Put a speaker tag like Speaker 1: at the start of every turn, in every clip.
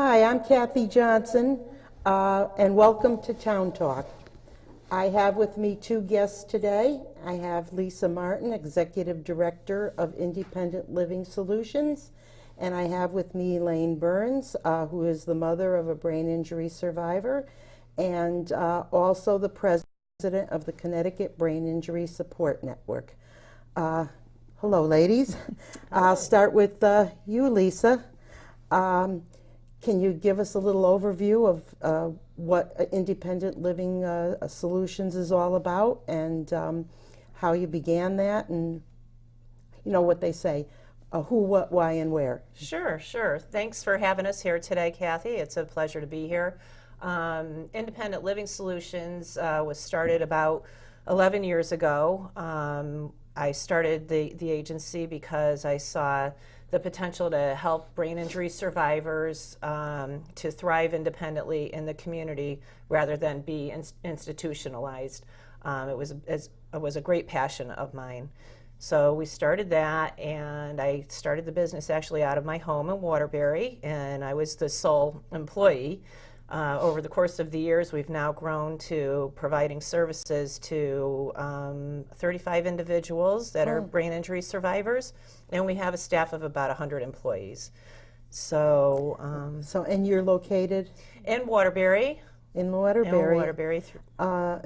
Speaker 1: Hi, I'm Kathy Johnson, and welcome to Town Talk. I have with me two guests today. I have Lisa Martin, Executive Director of Independent Living Solutions, and I have with me Elaine Burns, who is the mother of a brain injury survivor, and also the president of the Connecticut Brain Injury Support Network. Hello, ladies. I'll start with you, Lisa. Can you give us a little overview of what Independent Living Solutions is all about, and how you began that, and you know what they say, who, what, why, and where?
Speaker 2: Sure. Thanks for having us here today, Kathy. It's a pleasure to be here. Independent Living Solutions was started about 11 years ago. I started the agency because I saw the potential to help brain injury survivors to thrive independently in the community rather than be institutionalized. It was a great passion of mine. So we started that, and I started the business actually out of my home in Waterbury, and I was the sole employee. Over the course of the years, we've now grown to providing services to 35 individuals that are brain injury survivors, and we have a staff of about 100 employees. So,
Speaker 1: and you're located
Speaker 2: in Waterbury.
Speaker 1: In Waterbury.
Speaker 2: In Waterbury.
Speaker 1: I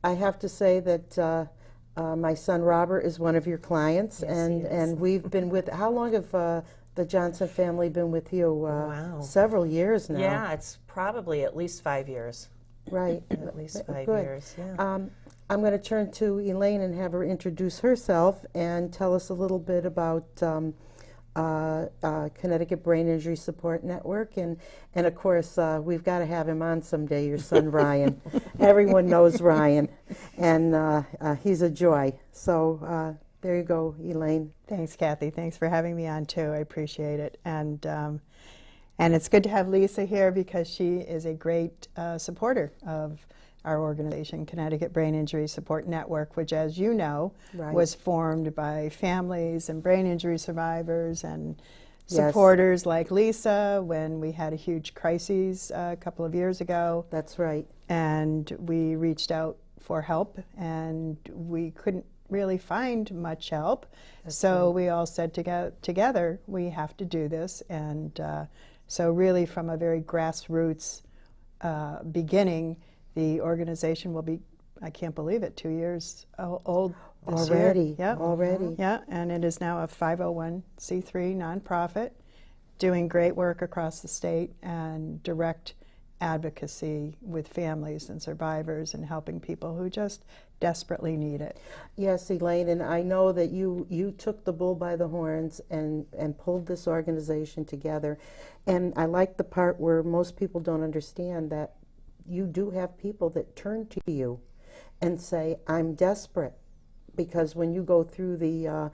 Speaker 1: have to say that my son Robert is one of your clients,
Speaker 2: Yes,
Speaker 1: and we've been with. How long have the Johnson family been with you?
Speaker 2: Wow.
Speaker 1: Several years now.
Speaker 2: Yeah, it's probably at least 5 years.
Speaker 1: Right.
Speaker 2: At least 5
Speaker 1: Good.
Speaker 2: years, yeah.
Speaker 1: I'm going to turn to Elaine and have her introduce herself and tell us a little bit about Connecticut Brain Injury Support Network, and of course we've got to have him on someday, your son Ryan. Everyone knows Ryan, and he's a joy. So there you go, Elaine.
Speaker 3: Thanks, Kathy. Thanks for having me on too. I appreciate it, and it's good to have Lisa here because she is a great supporter of our organization, Connecticut Brain Injury Support Network, which, as you know,
Speaker 1: Right.
Speaker 3: was formed by families and brain injury survivors and
Speaker 1: Yes.
Speaker 3: supporters like Lisa when we had a huge crisis a couple of years ago.
Speaker 1: That's right.
Speaker 3: And we reached out for help, and we couldn't really find much help. So we all said together, we have to do this. And so really from a very grassroots beginning, the organization will be, I can't believe it, 2 years old this
Speaker 1: Already.
Speaker 3: year.
Speaker 1: Already.
Speaker 3: Yeah, and it is now a 501c3 nonprofit doing great work across the state and direct advocacy with families and survivors and helping people who just desperately need it.
Speaker 1: Yes, Elaine, and I know that you took the bull by the horns and pulled this organization together. And I like the part where most people don't understand that you do have people that turn to you and say, I'm desperate. Because when you go through the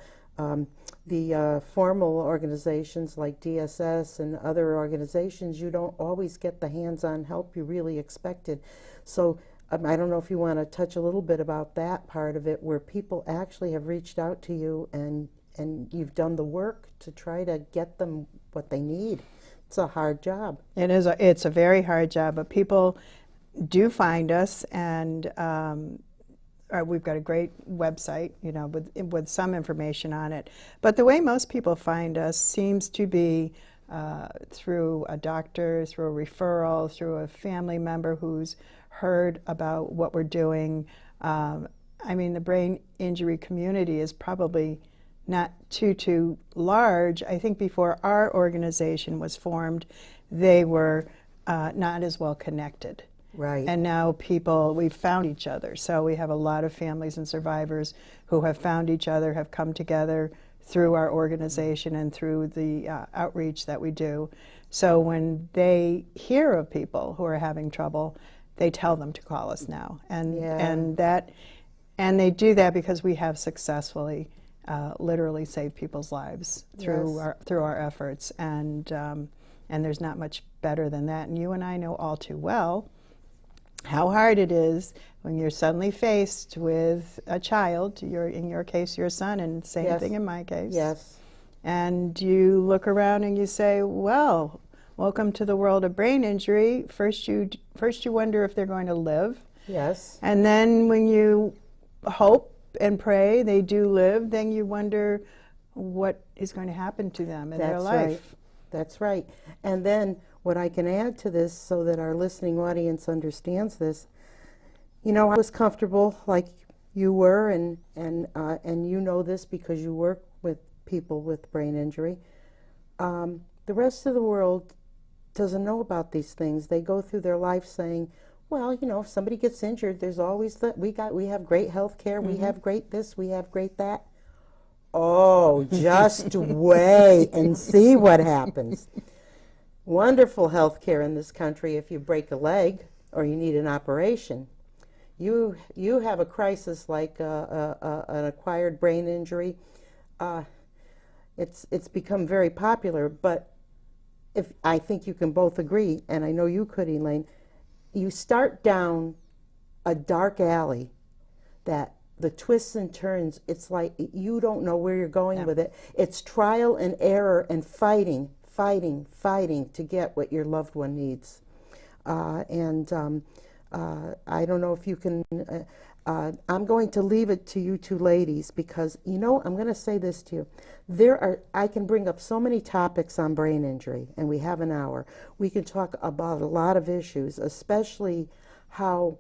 Speaker 1: formal organizations like DSS and other organizations, you don't always get the hands-on help you really expected. So I don't know if you want to touch a little bit about that part of it, where people actually have reached out to you and you've done the work to try to get them what they need. It's a hard job.
Speaker 3: It is. It's a very hard job, but people do find us, and we've got a great website, you know, with some information on it. But the way most people find us seems to be through a doctor, through a referral, through a family member who's heard about what we're doing. I mean, the brain injury community is probably not too large. I think before our organization was formed, they were not as well connected.
Speaker 1: Right.
Speaker 3: And now we've found each other. So we have a lot of families and survivors who have found each other, have come together through our organization and through the outreach that we do. So when they hear of people who are having trouble, they tell them to call us now. And they do that because we have successfully literally saved people's lives through our efforts. And there's not much better than that. And you and I know all too well how hard it is when you're suddenly faced with a child, in your case, your son, and same thing in my case.
Speaker 1: Yes.
Speaker 3: And you look around and you say, well, welcome to the world of brain injury. First you wonder if they're going to live.
Speaker 1: Yes.
Speaker 3: And then when you hope and pray they do live, then you wonder what is going to happen to them in their life.
Speaker 1: Right. That's right. And then what I can add to this so that our listening audience understands this, I was comfortable like you were, and you know this because you work with people with brain injury. The rest of the world doesn't know about these things. They go through their life saying, well, if somebody gets injured, there's always that we have great health care, we have great this, we have great that. Oh, just wait and see what happens. Wonderful health care in this country if you break a leg or you need an operation. You have a crisis like an acquired brain injury. It's become very popular, but if I think you can both agree, and I know you could, Elaine, you start down a dark alley that the twists and turns, it's like you don't know where you're going with it. It's trial and error and fighting to get what your loved one needs. I don't know if you can, I'm going to leave it to you two ladies because, I'm going to say this to you. I can bring up so many topics on brain injury, and we have an hour. We can talk about a lot of issues, especially how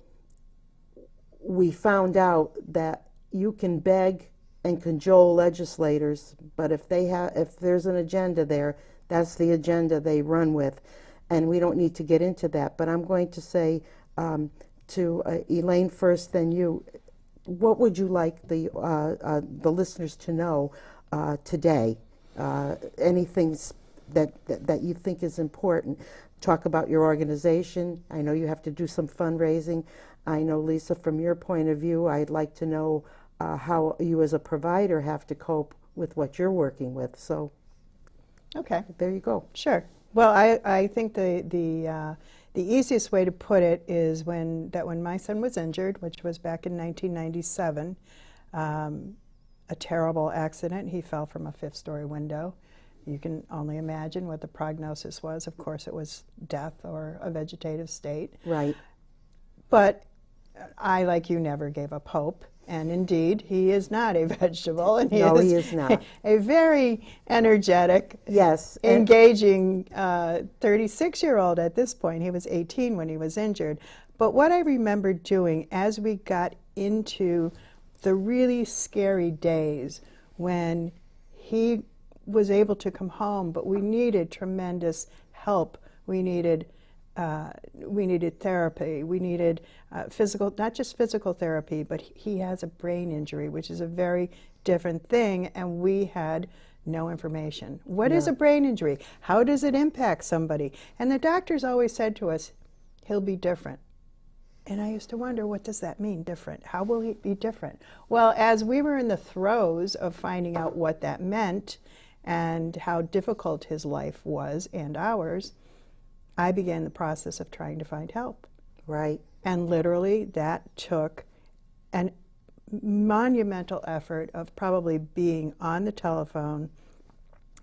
Speaker 1: we found out that you can beg and cajole legislators, but if there's an agenda there, that's the agenda they run with, and we don't need to get into that. But I'm going to say to Elaine first, then you. What would you like the listeners to know today? Anything that you think is important? Talk about your organization. I know you have to do some fundraising. I know, Lisa, from your point of view, I'd like to know how you as a provider have to cope with what you're working with. So,
Speaker 3: okay,
Speaker 1: there you go.
Speaker 3: Sure. Well, I think the easiest way to put it is when my son was injured, which was back in 1997, a terrible accident. He fell from a fifth-story window. You can only imagine what the prognosis was. Of course, it was death or a vegetative state.
Speaker 1: Right.
Speaker 3: But I, like you, never gave up hope. And indeed, he is not a vegetable. And he is not. A very energetic,
Speaker 1: yes,
Speaker 3: engaging 36-year-old at this point. He was 18 when he was injured. But what I remember doing as we got into the really scary days when he was able to come home, but we needed tremendous help. We needed therapy. We needed physical, not just physical therapy, but he has a brain injury, which is a very different thing, and we had no information. What is a brain injury? How does it impact somebody? And the doctors always said to us, he'll be different. And I used to wonder, what does that mean, different? How will he be different? Well, as we were in the throes of finding out what that meant and how difficult his life was and ours, I began the process of trying to find help.
Speaker 1: Right.
Speaker 3: And literally that took a monumental effort of probably being on the telephone,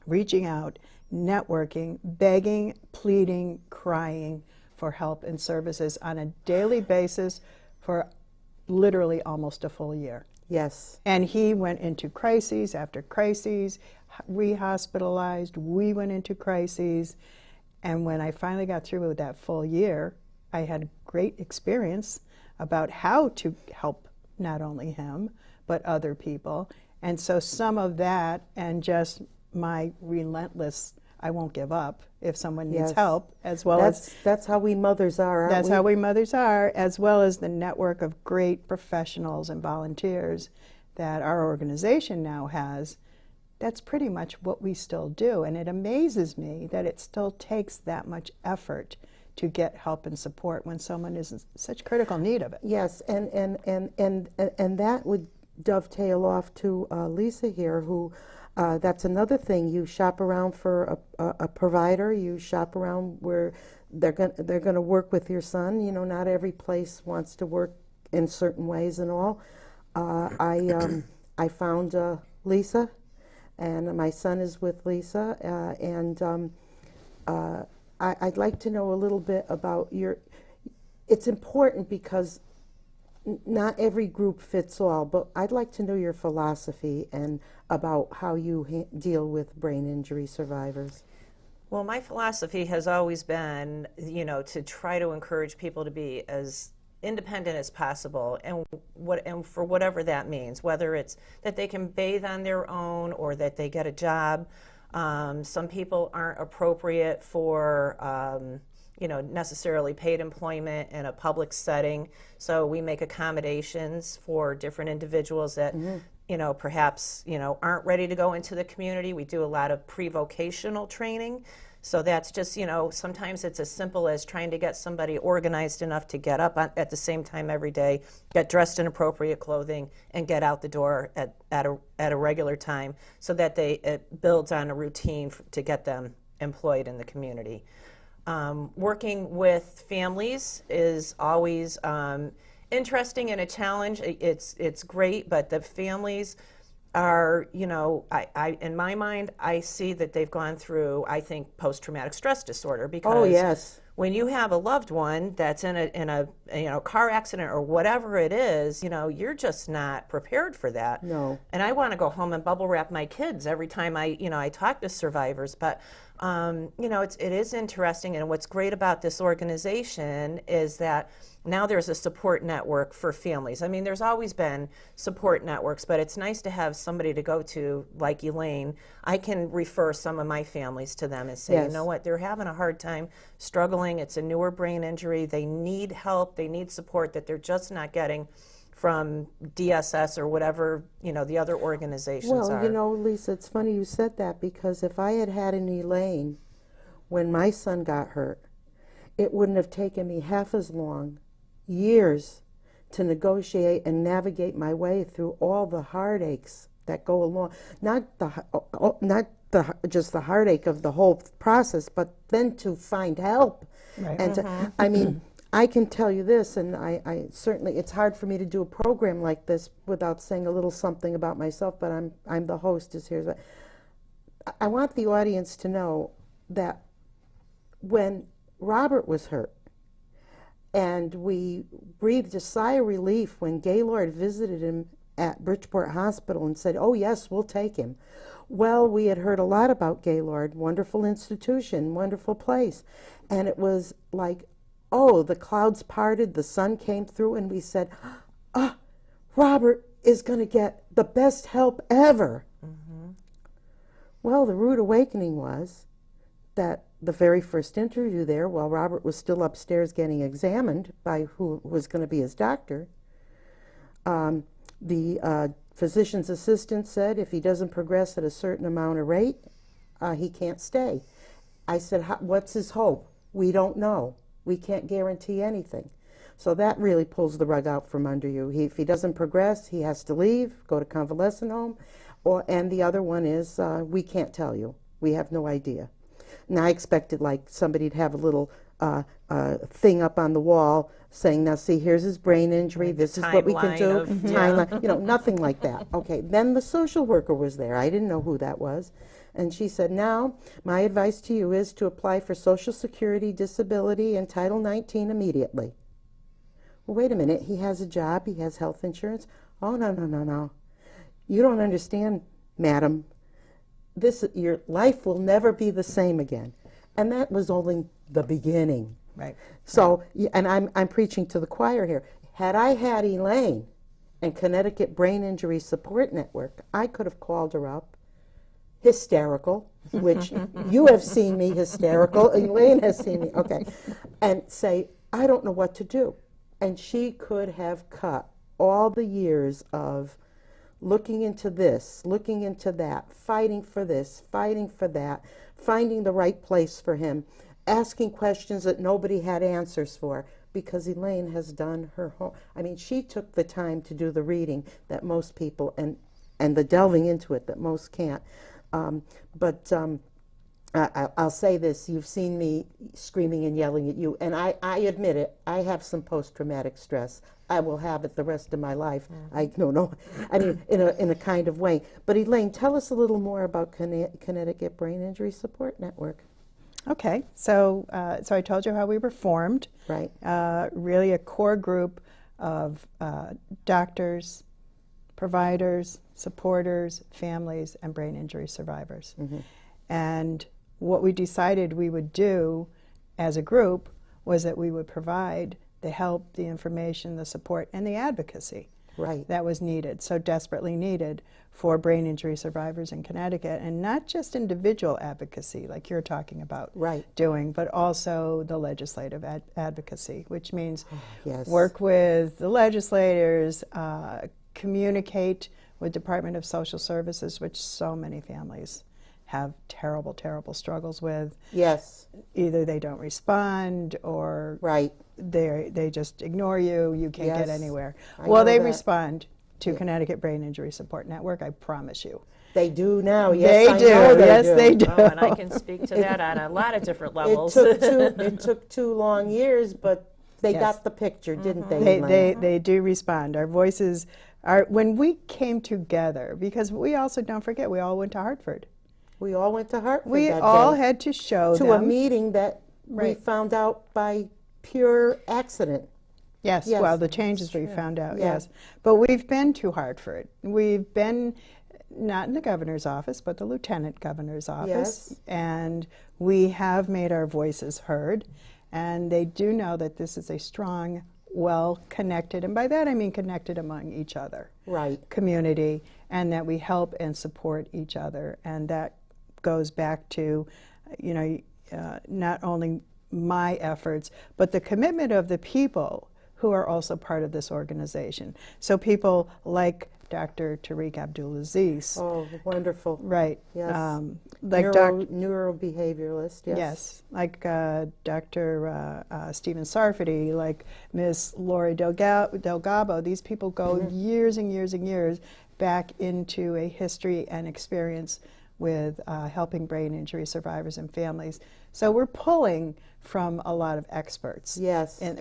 Speaker 3: reaching out, networking, begging, pleading, crying for help and services on a daily basis for literally almost a full year.
Speaker 1: Yes.
Speaker 3: And he went into crises after crises, re-hospitalized, we went into crises. And when I finally got through with that full year, I had great experience about how to help not only him, but other people. And so some of that and just my relentless, I won't give up if someone needs help, as well as...
Speaker 1: That's how we mothers are, aren't we?
Speaker 3: That's how we mothers are, as well as the network of great professionals and volunteers that our organization now has. That's pretty much what we still do. And it amazes me that it still takes that much effort to get help and support when someone is in such critical need of it.
Speaker 1: Yes, and that would dovetail off to Lisa here, who that's another thing. You shop around for a provider. You shop around where they're going to work with your son. You know, not every place wants to work in certain ways and all. I found Lisa, and my son is with Lisa, and I'd like to know a little bit about it's important because not every group fits all, but I'd like to know your philosophy and about how you deal with brain injury survivors.
Speaker 2: Well, my philosophy has always been, to try to encourage people to be as independent as possible, and for whatever that means, whether it's that they can bathe on their own or that they get a job. Some people aren't appropriate for necessarily paid employment in a public setting, so we make accommodations for different individuals that perhaps aren't ready to go into the community. We do a lot of pre-vocational training. So that's just, sometimes it's as simple as trying to get somebody organized enough to get up at the same time every day, get dressed in appropriate clothing, and get out the door at a regular time, so that it builds on a routine to get them employed in the community. Working with families is always interesting and a challenge. It's great, but the families are, I in my mind, I see that they've gone through, I think, post-traumatic stress disorder, because
Speaker 1: Oh, yes.
Speaker 2: when you have a loved one that's in a car accident or whatever it is, you're just not prepared for that.
Speaker 1: No.
Speaker 2: And I want to go home and bubble wrap my kids every time I talk to survivors. But it is interesting, and what's great about this organization is that now there's a support network for families. I mean, there's always been support networks, but it's nice to have somebody to go to, like Elaine. I can refer some of my families to them and say,
Speaker 1: Yes.
Speaker 2: you know what, they're having a hard time, struggling. It's a newer brain injury. They need help. They need support that they're just not getting from DSS or whatever, the other organizations are.
Speaker 1: Well, Lisa, it's funny you said that, because if I had had an Elaine when my son got hurt, it wouldn't have taken me half as long, years, to negotiate and navigate my way through all the heartaches that go along. Not just the heartache of the whole process, but then to find help.
Speaker 3: Right.
Speaker 1: And I mean, I can tell you this, and I certainly, it's hard for me to do a program like this without saying a little something about myself, but I'm the hostess here. But I want the audience to know that when Robert was hurt, and we breathed a sigh of relief when Gaylord visited him at Bridgeport Hospital and said, oh yes, we'll take him. Well, we had heard a lot about Gaylord, wonderful institution, wonderful place. And it was like, oh, the clouds parted, the sun came through, and we said, Robert is going to get the best help ever. Mm-hmm. Well, the rude awakening was that the very first interview there, while Robert was still upstairs getting examined by who was going to be his doctor, the physician's assistant said if he doesn't progress at a certain amount of rate, he can't stay. I said, what's his hope? We don't know. We can't guarantee anything. So that really pulls the rug out from under you. If he doesn't progress, he has to leave, go to convalescent home, and the other one is we can't tell you. We have no idea. Now I expected like somebody to have a little thing up on the wall saying, now see, here's his brain injury, this is what we can do. Timeline, nothing like that. Okay, then the social worker was there. I didn't know who that was. And she said, now, my advice to you is to apply for Social Security, Disability, and Title 19 immediately. Well, wait a minute, he has a job, he has health insurance. Oh, no. You don't understand, madam. Your life will never be the same again. And that was only the beginning.
Speaker 3: Right.
Speaker 1: So, and I'm preaching to the choir here. Had I had Elaine and Connecticut Brain Injury Support Network, I could have called her up, hysterical, which you have seen me hysterical, Elaine has seen me, okay, and say, I don't know what to do. And she could have cut all the years of looking into this, looking into that, fighting for this, fighting for that, finding the right place for him, asking questions that nobody had answers for, because Elaine has done her home. I mean, she took the time to do the reading that most people, and the delving into it that most can't. I'll say this, you've seen me screaming and yelling at you, and I admit it, I have some post-traumatic stress. I will have it the rest of my life. I mean, in a kind of way. But Elaine, tell us a little more about Connecticut Brain Injury Support Network.
Speaker 3: Okay, so I told you how we were formed.
Speaker 1: Right.
Speaker 3: Really a core group of doctors, providers, supporters, families, and brain injury survivors. And what we decided we would do as a group was that we would provide the help, the information, the support, and the advocacy
Speaker 1: Right.
Speaker 3: that was needed, so desperately needed for brain injury survivors in Connecticut, and not just individual advocacy like you're talking about
Speaker 1: Right.
Speaker 3: doing, but also the legislative advocacy, which means
Speaker 1: Yes.
Speaker 3: work with the legislators, communicate with Department of Social Services, which so many families have terrible, terrible struggles with.
Speaker 1: Yes.
Speaker 3: Either they don't respond or
Speaker 1: Right.
Speaker 3: they just ignore you, you can't get
Speaker 1: Yes,
Speaker 3: anywhere.
Speaker 1: I
Speaker 3: Well,
Speaker 1: know
Speaker 3: they
Speaker 1: that.
Speaker 3: respond to Connecticut Brain Injury Support Network, I promise you.
Speaker 1: They do now. Yes,
Speaker 3: They
Speaker 1: I
Speaker 3: do.
Speaker 1: know they
Speaker 3: Yes,
Speaker 1: do.
Speaker 3: they do.
Speaker 2: Oh, and I can speak to that on a lot of different levels.
Speaker 1: It took 2 long years, but they
Speaker 3: Yes.
Speaker 1: got the picture, didn't they? Elaine?
Speaker 3: They do respond. Our voices are, when we came together, because we also, don't forget, we all went to Hartford.
Speaker 1: We all went to Hartford
Speaker 3: We
Speaker 1: that
Speaker 3: all
Speaker 1: day
Speaker 3: had to show
Speaker 1: to
Speaker 3: them.
Speaker 1: a meeting that we
Speaker 3: Right.
Speaker 1: found out by pure accident.
Speaker 3: Yes,
Speaker 1: Yes,
Speaker 3: well, the changes we found out,
Speaker 1: Yeah.
Speaker 3: yes. But we've been to Hartford. We've been, not in the governor's office, but the lieutenant governor's office.
Speaker 1: Yes.
Speaker 3: And we have made our voices heard. And they do know that this is a strong, well-connected, and by that I mean connected among each other,
Speaker 1: Right.
Speaker 3: community, and that we help and support each other. And that goes back to, not only my efforts, but the commitment of the people who are also part of this organization. So people like Dr. Tariq Abdulaziz,
Speaker 1: Oh, wonderful.
Speaker 3: right?
Speaker 1: Yes.
Speaker 3: Like
Speaker 1: Neurobehavioralist. Yes.
Speaker 3: yes, like Dr. Stephen Sarfati, like Miss Lori Delgado. These people go years and years and years back into a history and experience with helping brain injury survivors and families. So we're pulling from a lot of experts.
Speaker 1: Yes.
Speaker 3: And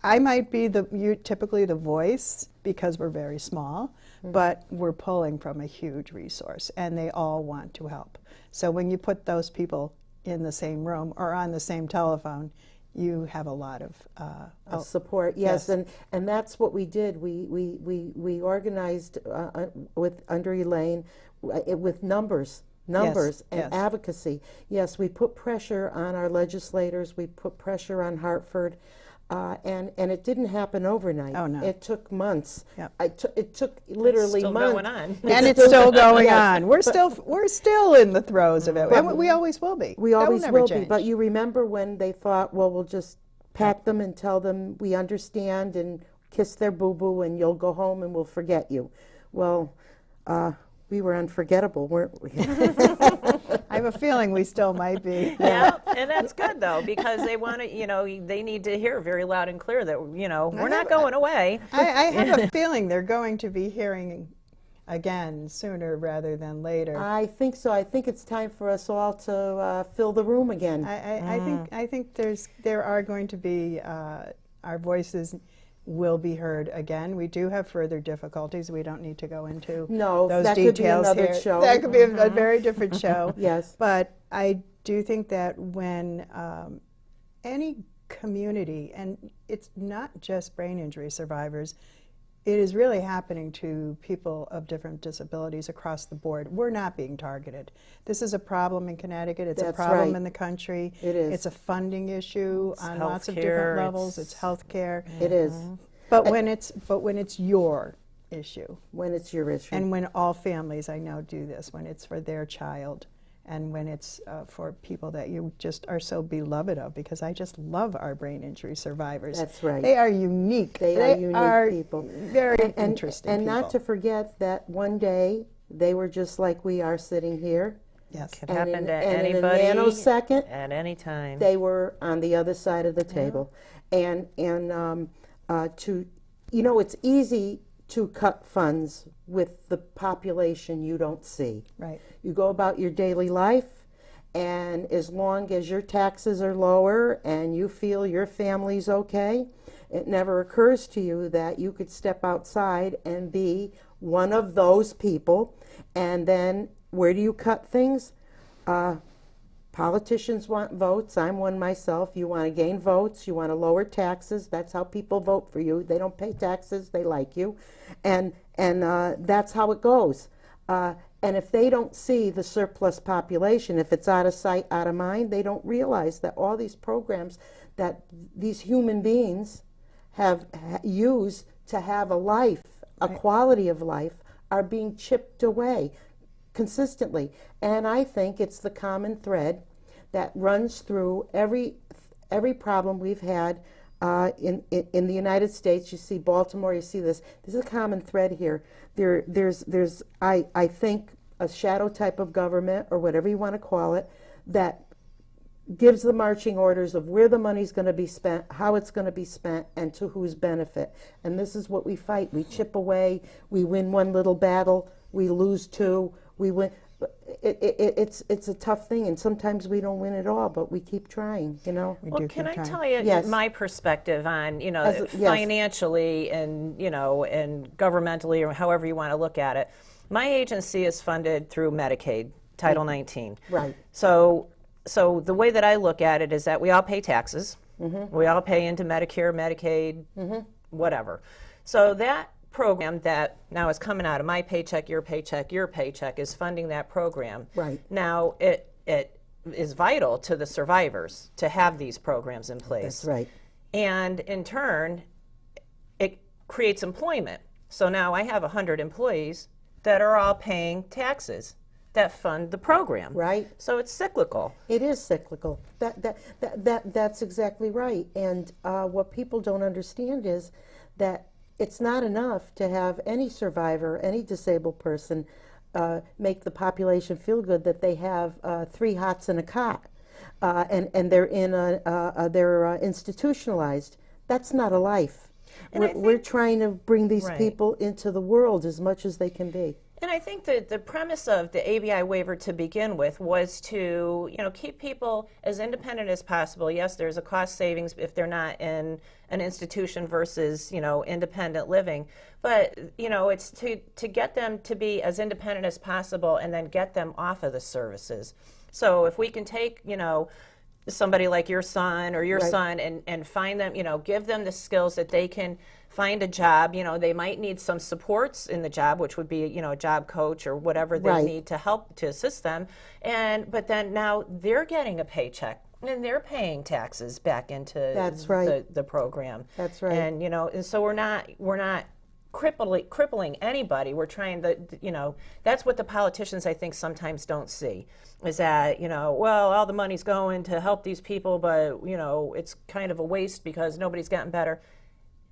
Speaker 3: I might be typically the voice because we're very small, but we're pulling from a huge resource, and they all want to help. So when you put those people in the same room or on the same telephone, you have a lot of
Speaker 1: support. Yes,
Speaker 3: yes.
Speaker 1: and that's what we did. We organized under Elaine with numbers and
Speaker 3: yes.
Speaker 1: advocacy. Yes, we put pressure on our legislators. We put pressure on Hartford. And it didn't happen overnight.
Speaker 3: Oh, no.
Speaker 1: It took months.
Speaker 3: Yep.
Speaker 1: It took literally
Speaker 2: Still
Speaker 1: months.
Speaker 2: going on.
Speaker 3: and it's still going
Speaker 1: Yes,
Speaker 3: on. We're still in the throes of it, and we always will be.
Speaker 1: We
Speaker 3: That
Speaker 1: always
Speaker 3: never
Speaker 1: will be.
Speaker 3: change.
Speaker 1: But you remember when they thought, well, we'll just pack them and tell them we understand and kiss their boo-boo and you'll go home and we'll forget you. Well, we were unforgettable, weren't we?
Speaker 3: I have a feeling we still might be.
Speaker 2: Yeah, and that's good though, because they want to, they need to hear very loud and clear that, we're not going away.
Speaker 3: I have a feeling they're going to be hearing again sooner rather than later.
Speaker 1: I think so. I think it's time for us all to fill the room again.
Speaker 3: I think there are going to be our voices will be heard again. We do have further difficulties. We don't need to go into
Speaker 1: No,
Speaker 3: those
Speaker 1: that could be
Speaker 3: details
Speaker 1: another
Speaker 3: here.
Speaker 1: show.
Speaker 3: That could be a very different show.
Speaker 1: Yes.
Speaker 3: But I do think that when any community, and it's not just brain injury survivors, it is really happening to people of different disabilities across the board. We're not being targeted. This is a problem in Connecticut. It's
Speaker 1: That's
Speaker 3: a problem
Speaker 1: right.
Speaker 3: in the country.
Speaker 1: It is.
Speaker 3: It's a funding issue on lots of
Speaker 2: healthcare,
Speaker 3: different levels.
Speaker 2: it's-
Speaker 3: It's health care.
Speaker 1: It is.
Speaker 3: But when it's your issue,
Speaker 1: When it's your issue.
Speaker 3: and when all families I know do this, when it's for their child, and when it's for people that you just are so beloved of, because I just love our brain injury survivors.
Speaker 1: That's right.
Speaker 3: They are unique.
Speaker 1: They are unique people.
Speaker 3: Very interesting
Speaker 1: And
Speaker 3: people.
Speaker 1: not to forget that one day they were just like we are sitting here.
Speaker 3: yes.
Speaker 2: Could
Speaker 1: And
Speaker 2: happen
Speaker 1: in-
Speaker 2: to
Speaker 1: and
Speaker 2: anybody
Speaker 1: in a nanosecond,
Speaker 2: at any time.
Speaker 1: they were on the other side of the table. And it's easy to cut funds with the population you don't see.
Speaker 3: Right.
Speaker 1: You go about your daily life, and as long as your taxes are lower and you feel your family's okay, it never occurs to you that you could step outside and be one of those people. And then where do you cut things? Politicians want votes. I'm one myself. You want to gain votes. You want to lower taxes. That's how people vote for you. They don't pay taxes. They like you. And that's how it goes. And if they don't see the surplus population, if it's out of sight, out of mind, they don't realize that all these programs that these human beings have used to have a life, a quality of life, are being chipped away consistently. And I think it's the common thread that runs through every problem we've had in the United States. You see Baltimore, you see this. There's a common thread here. There's I think a shadow type of government, or whatever you want to call it, that gives the marching orders of where the money's going to be spent, how it's going to be spent, and to whose benefit. And this is what we fight. We chip away. We win one little battle. We lose two. We win. It's a tough thing, and sometimes we don't win at all, but we keep trying, you know.
Speaker 2: Well, can I tell you
Speaker 1: Yes.
Speaker 2: my perspective on,
Speaker 1: Yes.
Speaker 2: financially and, and governmentally, or however you want to look at it? My agency is funded through Medicaid, Title 19.
Speaker 1: Right.
Speaker 2: So the way that I look at it is that we all pay taxes. We all pay into Medicare, Medicaid, whatever. So that program that now is coming out of my paycheck, your paycheck is funding that program.
Speaker 1: Right.
Speaker 2: Now, it is vital to the survivors to have these programs in place.
Speaker 1: That's right.
Speaker 2: And in turn, it creates employment. So now I have 100 employees that are all paying taxes that fund the program.
Speaker 1: Right.
Speaker 2: So it's cyclical.
Speaker 1: It is cyclical. That's exactly right. And what people don't understand is that it's not enough to have any survivor, any disabled person, make the population feel good that they have 3 hots and a cot, and they're they're institutionalized. That's not a life. We're trying to bring these people into the world as much as they can be.
Speaker 2: And I think that the premise of the ABI waiver to begin with was to, keep people as independent as possible. Yes, there's a cost savings if they're not in an institution versus, independent living. But, it's to get them to be as independent as possible and then get them off of the services. So if we can take, somebody like your son or your son and find them, give them the skills that they can find a job. They might need some supports in the job, which would be, a job coach or whatever they need to help to assist them. But then now they're getting a paycheck and they're paying taxes back into the program.
Speaker 1: That's right.
Speaker 2: And, and so we're not crippling anybody. We're trying to, that's what the politicians, I think, sometimes don't see, is that, well, all the money's going to help these people, but, it's kind of a waste because nobody's gotten better.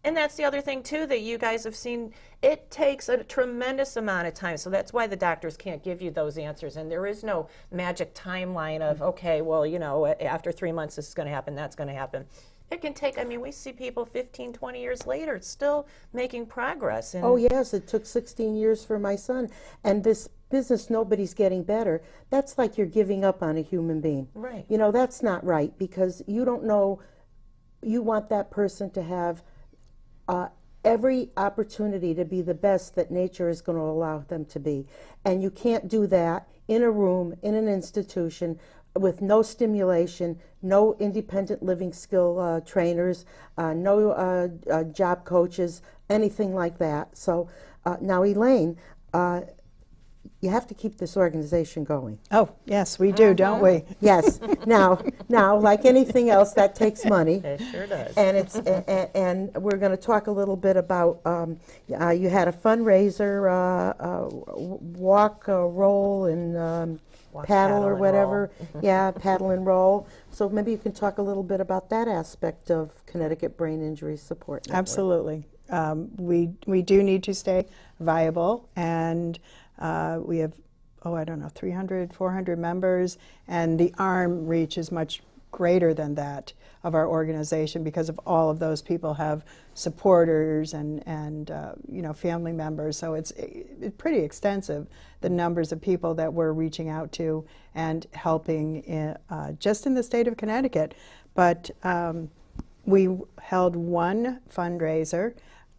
Speaker 2: And that's the other thing, too, that you guys have seen. It takes a tremendous amount of time. So that's why the doctors can't give you those answers. And there is no magic timeline of, okay, well, after 3 months, this is going to happen, that's going to happen. It can take, we see people 15, 20 years later still making progress.
Speaker 1: Oh, yes, it took 16 years for my son. And this business, nobody's getting better. That's like you're giving up on a human being.
Speaker 2: Right.
Speaker 1: That's not right, because you don't know, you want that person to have every opportunity to be the best that nature is going to allow them to be. And you can't do that in a room, in an institution, with no stimulation, no independent living skill trainers, no job coaches, anything like that. So now, Elaine, you have to keep this organization going.
Speaker 3: Oh, yes, we do, don't we?
Speaker 1: Yes. Now, like anything else, that takes money.
Speaker 2: It sure does.
Speaker 1: And we're going to talk a little bit about, you had a fundraiser, walk, roll, and paddle or whatever. Yeah, paddle and roll. So maybe you can talk a little bit about that aspect of Connecticut Brain Injury Support Network.
Speaker 3: Absolutely. We do need to stay viable, and we have, 300, 400 members, and the arm reach is much greater than that of our organization because of all of those people have supporters and family members. So it's pretty extensive, the numbers of people that we're reaching out to and helping just in the state of Connecticut. But we held one fundraiser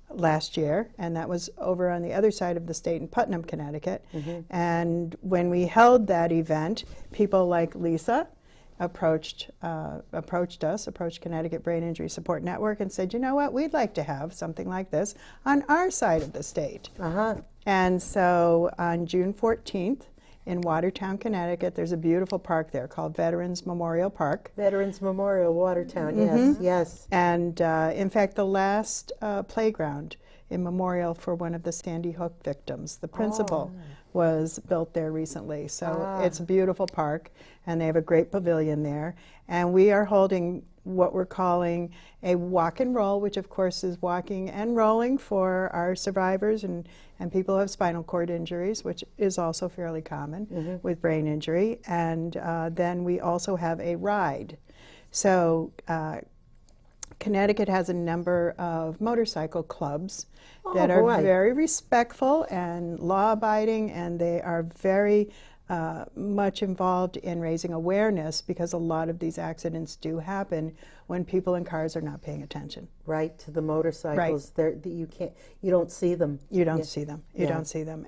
Speaker 3: last year, and that was over on the other side of the state in Putnam, Connecticut. And when we held that event, people like Lisa approached Connecticut Brain Injury Support Network and said, you know what, we'd like to have something like this on our side of the state. And so on June 14th in Watertown, Connecticut, there's a beautiful park there called Veterans Memorial Park.
Speaker 1: Veterans Memorial, Watertown, yes, yes.
Speaker 3: And in fact, the last playground in memorial for one of the Sandy Hook victims, the principal, was built there recently. So it's a beautiful park, and they have a great pavilion there. And we are holding what we're calling a walk and roll, which of course is walking and rolling for our survivors and people who have spinal cord injuries, which is also fairly common with brain injury. And then we also have a ride. So Connecticut has a number of motorcycle clubs that are very respectful and law-abiding, and they are very much involved in raising awareness, because a lot of these accidents do happen when people in cars are not paying attention.
Speaker 1: Right, to the motorcycles. You don't see them.
Speaker 3: You don't see them. You don't see them.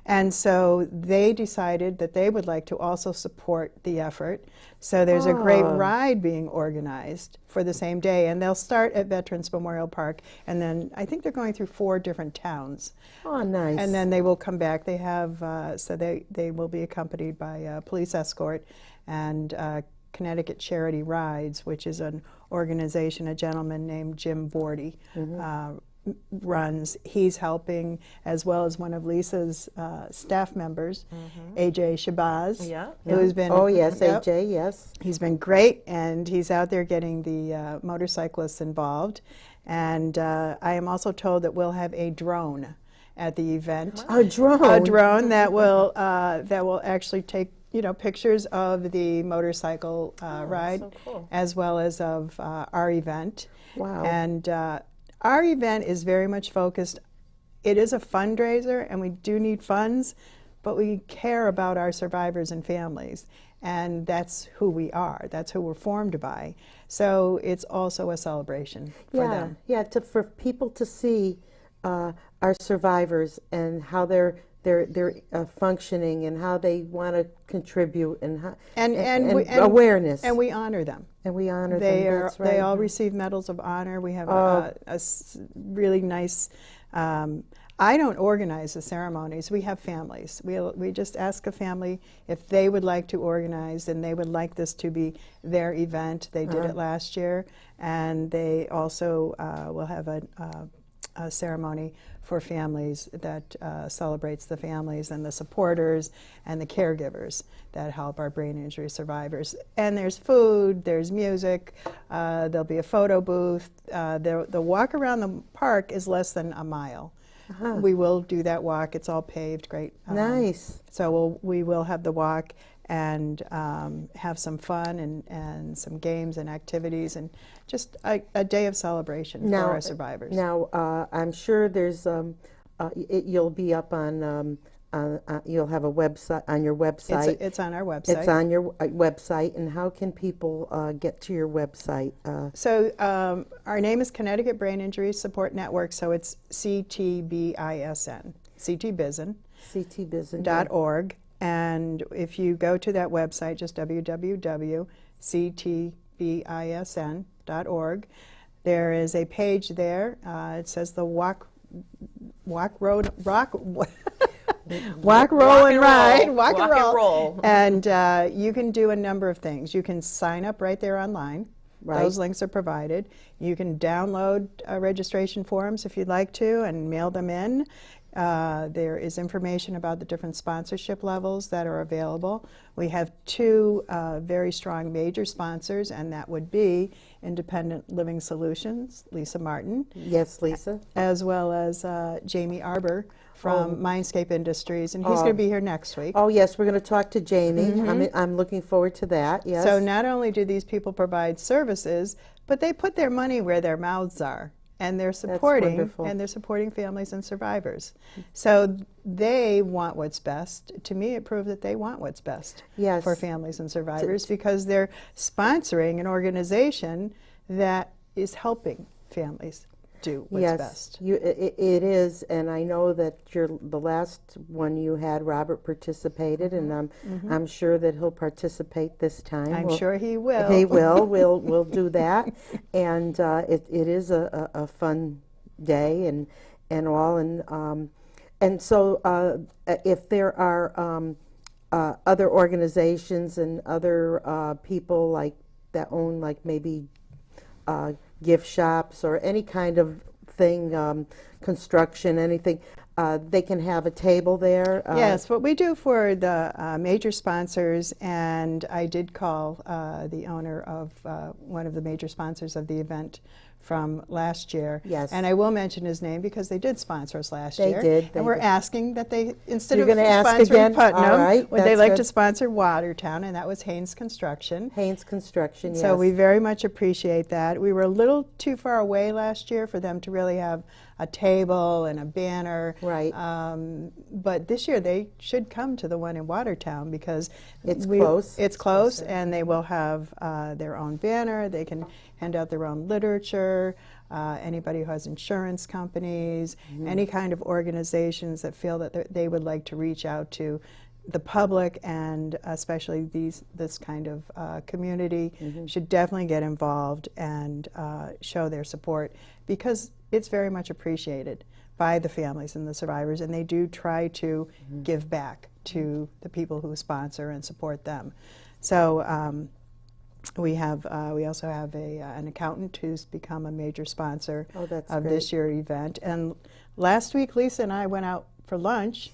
Speaker 3: And so they decided that they would like to also support the effort. So there's a great ride being organized for the same day, and they'll start at Veterans Memorial Park, and then I think they're going through 4 different towns.
Speaker 1: Oh, nice.
Speaker 3: And then they will come back. They have, so they will be accompanied by a police escort, and Connecticut Charity Rides, which is an organization a gentleman named Jim Vorty runs. He's helping, as well as one of Lisa's staff members, AJ Shabazz, who's been
Speaker 1: AJ, yes.
Speaker 3: He's been great, and he's out there getting the motorcyclists involved. And I am also told that we'll have a drone at the event.
Speaker 1: A drone?
Speaker 3: A drone that will actually take pictures of the motorcycle ride,
Speaker 2: so cool.
Speaker 3: as well as of our event.
Speaker 1: Wow.
Speaker 3: And our event is very much focused. It is a fundraiser, and we do need funds, but we care about our survivors and families, and that's who we are. That's who we're formed by. So it's also a celebration for them.
Speaker 1: Yeah, for people to see our survivors and how they're functioning and how they want to contribute and awareness.
Speaker 3: And we honor them.
Speaker 1: And we honor them. That's right.
Speaker 3: They all receive medals of honor. We have a really nice. I don't organize the ceremonies. We have families. We just ask a family if they would like to organize, and they would like this to be their event. They did it last year, and they also will have a ceremony for families that celebrates the families and the supporters and the caregivers that help our brain injury survivors. And there's food, there's music, there'll be a photo booth. The walk around the park is less than a mile. We will do that walk. It's all paved, great.
Speaker 1: Nice.
Speaker 3: So we will have the walk and have some fun and some games and activities, and just a day of celebration for our survivors.
Speaker 1: Now, I'm sure there's you'll be up on you'll have a website on your website.
Speaker 3: It's on our website.
Speaker 1: It's on your website, and how can people get to your website?
Speaker 3: So our name is Connecticut Brain Injury Support Network, so it's CTBISN, CTBISN, CTBISN.org. And if you go to that website, just www.ctbisn.org, there is a page there. It says the Walk, Roll, and Ride. And you can do a number of things. You can sign up right there online. Right. Those links are provided. You can download registration forms if you'd like to and mail them in. There is information about the different sponsorship levels that are available. We have 2 very strong major sponsors, and that would be Independent Living Solutions, Lisa Martin.
Speaker 1: Yes, Lisa.
Speaker 3: As well as Jamie Arbor from Mindscape Industries, and he's going to be here next week.
Speaker 1: Oh, yes, we're going to talk to Jamie. I'm looking forward to that, yes.
Speaker 3: So not only do these people provide services, but they put their money where their mouths are. And they're supporting families and survivors. So they want what's best. To me, it proved that they want what's best for families and survivors, because they're sponsoring an organization that is helping families do what's
Speaker 1: Yes,
Speaker 3: best.
Speaker 1: it is, and I know that the last one you had, Robert participated, and I'm sure that he'll participate this time.
Speaker 3: I'm sure he will.
Speaker 1: He will. We'll do that, and it is a fun day and all, and so if there are other organizations and other people like that own like maybe gift shops or any kind of thing, construction, anything, they can have a table there.
Speaker 3: Yes, what we do for the major sponsors, and I did call the owner of one of the major sponsors of the event from last year.
Speaker 1: Yes.
Speaker 3: And I will mention his name because they did sponsor us last
Speaker 1: They
Speaker 3: year.
Speaker 1: did, they
Speaker 3: And we're
Speaker 1: did.
Speaker 3: asking that they, instead
Speaker 1: You're
Speaker 3: of
Speaker 1: gonna ask
Speaker 3: sponsoring
Speaker 1: again?
Speaker 3: Putnam,
Speaker 1: All right,
Speaker 3: would they
Speaker 1: that's
Speaker 3: like
Speaker 1: good.
Speaker 3: to sponsor Watertown, and that was Haynes Construction.
Speaker 1: Haynes Construction, yes.
Speaker 3: So we very much appreciate that. We were a little too far away last year for them to really have a table and a banner.
Speaker 1: Right.
Speaker 3: But this year they should come to the one in Watertown because
Speaker 1: It's close.
Speaker 3: It's close, and they will have their own banner. They can hand out their own literature. Anybody who has insurance companies, any kind of organizations that feel that they would like to reach out to the public, and especially this kind of community, should definitely get involved and show their support, because it's very much appreciated by the families and the survivors, and they do try to give back to the people who sponsor and support them. So we also have an accountant who's become a major sponsor of
Speaker 1: great.
Speaker 3: this year's event. And last week, Lisa and I went out for lunch.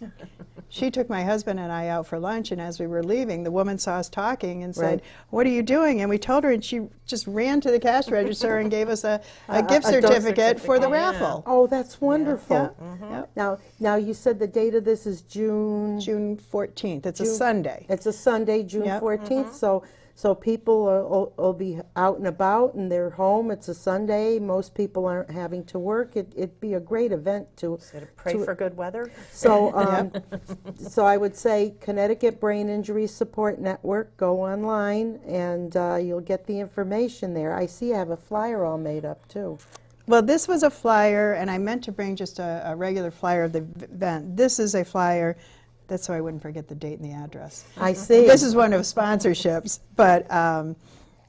Speaker 3: She took my husband and I out for lunch, and as we were leaving, the woman saw us talking and said,
Speaker 1: Right.
Speaker 3: "What are you doing?" And we told her, and she just ran to the cash register and gave us a gift certificate for the
Speaker 2: Yeah.
Speaker 3: raffle.
Speaker 1: Oh, that's wonderful.
Speaker 3: Yeah. Yep.
Speaker 1: Now you said the date of this is June.
Speaker 3: June 14th. It's a
Speaker 1: June-
Speaker 3: Sunday.
Speaker 1: It's a Sunday, June
Speaker 3: Yep.
Speaker 1: 14th. So people will be out and about, and they're home. It's a Sunday. Most people aren't having to work. It'd be a great event to.
Speaker 2: Pray for good weather.
Speaker 1: So, so I would say Connecticut Brain Injury Support Network. Go online, and you'll get the information there. I see I have a flyer all made up too.
Speaker 3: Well, this was a flyer, and I meant to bring just a regular flyer of the event. This is a flyer. That's so I wouldn't forget the date and the address.
Speaker 1: I see.
Speaker 3: This is one of sponsorships, but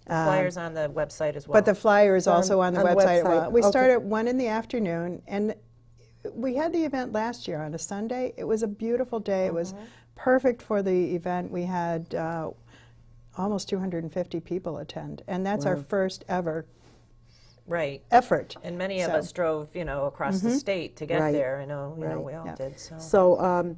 Speaker 2: Flyers on the website as well.
Speaker 3: but the flyer is
Speaker 1: on-
Speaker 3: also on the
Speaker 1: on the
Speaker 3: website.
Speaker 1: website.
Speaker 3: We
Speaker 1: Okay.
Speaker 3: start at 1 in the afternoon, and we had the event last year on a Sunday. It was a beautiful day. It was perfect for the event. We had almost 250 people attend, and that's our first ever
Speaker 2: right.
Speaker 3: effort.
Speaker 2: And many of
Speaker 3: So-
Speaker 2: us drove, across the state to get
Speaker 1: Right.
Speaker 2: there. I know,
Speaker 1: Right.
Speaker 2: we all
Speaker 3: Yeah.
Speaker 2: did. So.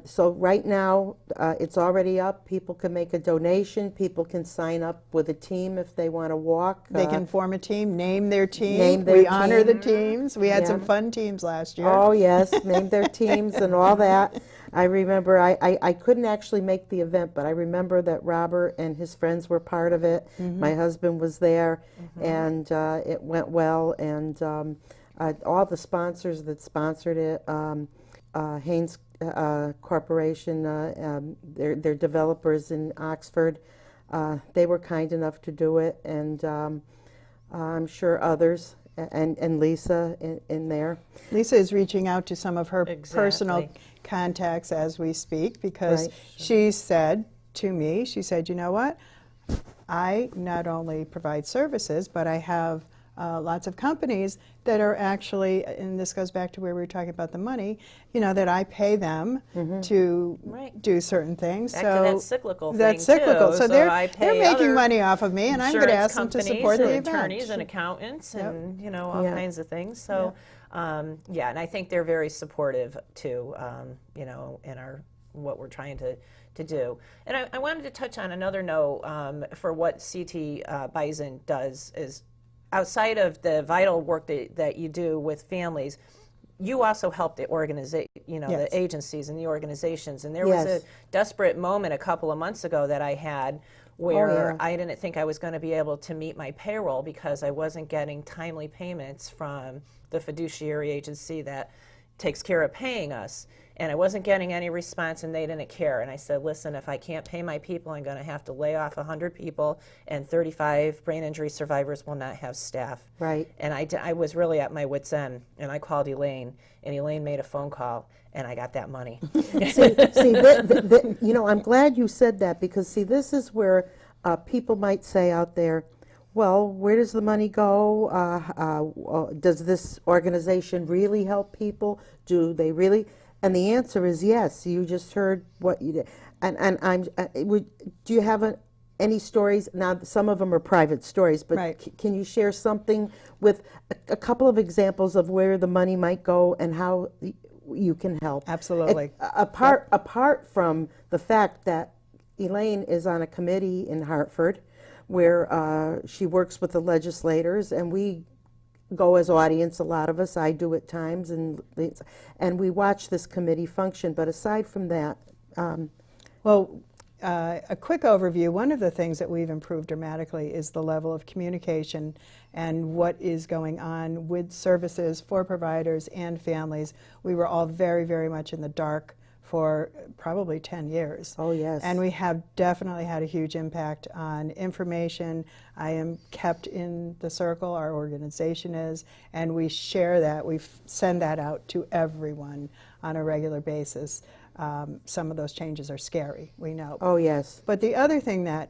Speaker 1: So right now, it's already up. People can make a donation. People can sign up with a team if they want to walk.
Speaker 3: They can form a team, name their team.
Speaker 1: Name their
Speaker 3: we honor the
Speaker 1: team.
Speaker 3: teams. We had some
Speaker 1: Yeah.
Speaker 3: fun teams last year.
Speaker 1: Oh, yes, name their teams and all that. I remember, I couldn't actually make the event, but I remember that Robert and his friends were part of it. My husband was there, and it went well. And all the sponsors that sponsored it, Haynes Corporation, they're developers in Oxford. They were kind enough to do it, and I'm sure others, and Lisa in there.
Speaker 3: Lisa is reaching out to some of her personal
Speaker 2: Exactly.
Speaker 3: contacts as we speak, because
Speaker 1: Right.
Speaker 3: she said to me, she said, you know what? I not only provide services, but I have lots of companies that are actually, and this goes back to where we were talking about the money, that I pay them to
Speaker 2: Right.
Speaker 3: do certain things.
Speaker 2: Back
Speaker 3: so
Speaker 2: to that cyclical
Speaker 3: that's
Speaker 2: thing,
Speaker 3: cyclical.
Speaker 2: too.
Speaker 3: So
Speaker 2: So
Speaker 3: they're
Speaker 2: I
Speaker 3: they're
Speaker 2: pay
Speaker 3: making
Speaker 2: other
Speaker 3: money off of me, and I'm going to
Speaker 2: insurance
Speaker 3: ask them to
Speaker 2: companies
Speaker 3: support the
Speaker 2: and
Speaker 3: event.
Speaker 2: attorneys and accountants
Speaker 3: Yep.
Speaker 2: and all
Speaker 1: Yeah.
Speaker 2: kinds of things. So yeah, and I think they're very supportive too. In our what we're trying to do. And I wanted to touch on another note for what CT Bison does is outside of the vital work that you do with families. You also help the
Speaker 3: Yes.
Speaker 2: the agencies and the organizations. And there was
Speaker 1: Yes.
Speaker 2: a desperate moment a couple of months ago that I had where
Speaker 1: yeah.
Speaker 2: I didn't think I was going to be able to meet my payroll because I wasn't getting timely payments from the fiduciary agency that takes care of paying us. And I wasn't getting any response, and they didn't care. And I said, listen, if I can't pay my people, I'm going to have to lay off 100 people, and 35 brain injury survivors will not have staff.
Speaker 1: Right.
Speaker 2: And I was really at my wit's end, and I called Elaine, and Elaine made a phone call, and I got that money.
Speaker 1: You know, I'm glad you said that, because, see, this is where people might say out there, well, where does the money go? Does this organization really help people? Do they really? And the answer is yes. You just heard what you did. And do you have any stories? Now, some of them are private stories, but
Speaker 3: Right.
Speaker 1: Can you share something with a couple of examples of where the money might go and how you can help?
Speaker 3: Absolutely.
Speaker 1: Apart from the fact that Elaine is on a committee in Hartford where she works with the legislators, and we go as audience, a lot of us, I do at times, and we watch this committee function. But aside from that,
Speaker 3: Well, a quick overview. One of the things that we've improved dramatically is the level of communication and what is going on with services for providers and families. We were all very, very much in the dark for probably 10 years.
Speaker 1: Oh, yes.
Speaker 3: And we have definitely had a huge impact on information. I am kept in the circle, our organization is, and we share that. We send that out to everyone on a regular basis. Some of those changes are scary, we know.
Speaker 1: oh yes,
Speaker 3: But the other thing that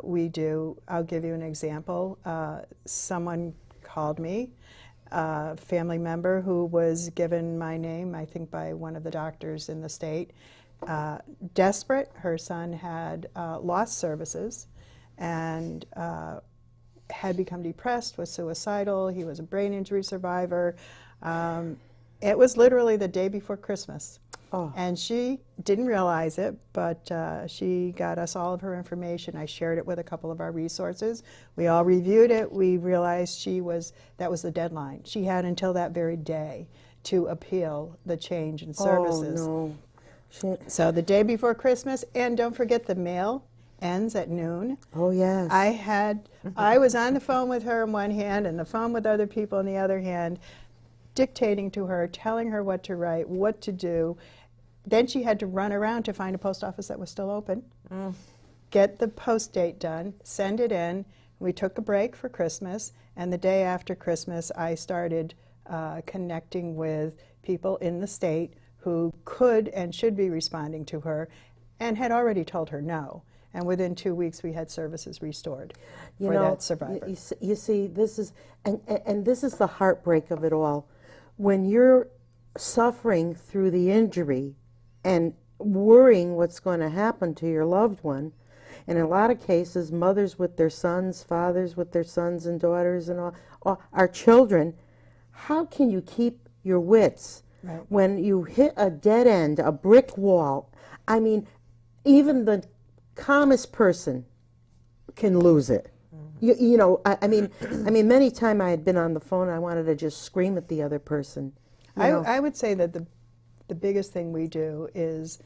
Speaker 3: we do, I'll give you an example. Someone called me, a family member who was given my name, I think by one of the doctors in the state. Desperate, her son had lost services and had become depressed, was suicidal. He was a brain injury survivor. It was literally the day before Christmas.
Speaker 1: Oh.
Speaker 3: And she didn't realize it, but she got us all of her information. I shared it with a couple of our resources. We all reviewed it. We realized that was the deadline. She had until that very day to appeal the change in services.
Speaker 1: Oh, no.
Speaker 3: So the day before Christmas, and don't forget the mail ends at noon.
Speaker 1: Oh, yes.
Speaker 3: I was on the phone with her in one hand and the phone with other people in the other hand, dictating to her, telling her what to write, what to do. Then she had to run around to find a post office that was still open, get the post date done, send it in. We took a break for Christmas, and the day after Christmas, I started connecting with people in the state who could and should be responding to her and had already told her no. And within 2 weeks, we had services restored for that survivor.
Speaker 1: You see, this is, and this is the heartbreak of it all. When you're suffering through the injury and worrying what's going to happen to your loved one, in a lot of cases, mothers with their sons, fathers with their sons and daughters, and all our children, how can you keep your wits
Speaker 3: Right.
Speaker 1: when you hit a dead end, a brick wall? I mean, even the calmest person can lose it. You know, I mean, many times I had been on the phone, I wanted to just scream at the other person.
Speaker 3: I would say that the biggest thing we do is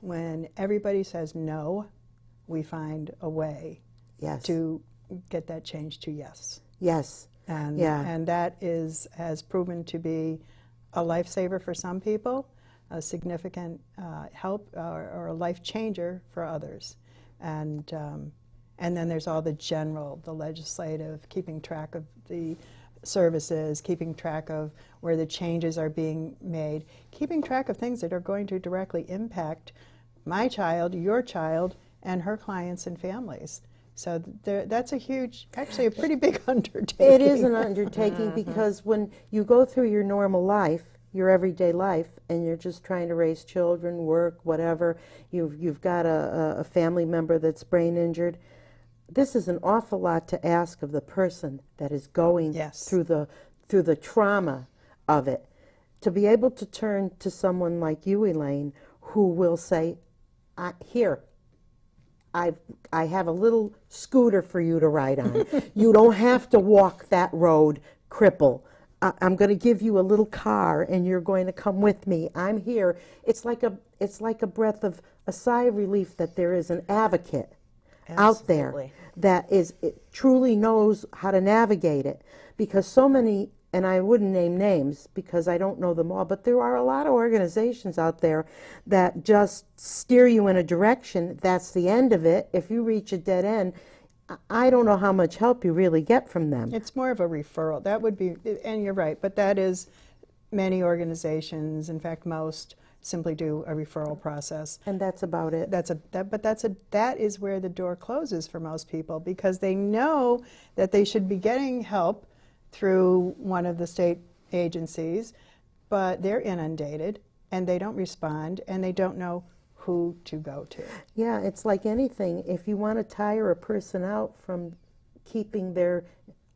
Speaker 3: when everybody says no, we find a way
Speaker 1: Yes.
Speaker 3: to get that change to yes.
Speaker 1: Yes.
Speaker 3: And,
Speaker 1: Yeah.
Speaker 3: and that has proven to be a lifesaver for some people, a significant help or a life changer for others. And then there's all the legislative, keeping track of the services, keeping track of where the changes are being made, keeping track of things that are going to directly impact my child, your child, and her clients and families. So that's actually a pretty big undertaking.
Speaker 1: It is an undertaking because when you go through your normal life, your everyday life, and you're just trying to raise children, work, whatever, you've got a family member that's brain injured, this is an awful lot to ask of the person that is going
Speaker 3: Yes.
Speaker 1: through the trauma of it. To be able to turn to someone like you, Elaine, who will say, here, I have a little scooter for you to ride on. You don't have to walk that road cripple. I'm going to give you a little car, and you're going to come with me. I'm here. It's like a breath of a sigh of relief that there is an advocate out there
Speaker 2: Absolutely.
Speaker 1: that truly knows how to navigate it. Because so many, and I wouldn't name names because I don't know them all, but there are a lot of organizations out there that just steer you in a direction. That's the end of it. If you reach a dead end, I don't know how much help you really get from them.
Speaker 3: It's more of a referral. That would be, and you're right, but that is many organizations, in fact, most simply do a referral process.
Speaker 1: And that's about it.
Speaker 3: That is where the door closes for most people, because they know that they should be getting help through one of the state agencies, but they're inundated and they don't respond and they don't know who to go to.
Speaker 1: Yeah, it's like anything. If you want to tire a person out from keeping their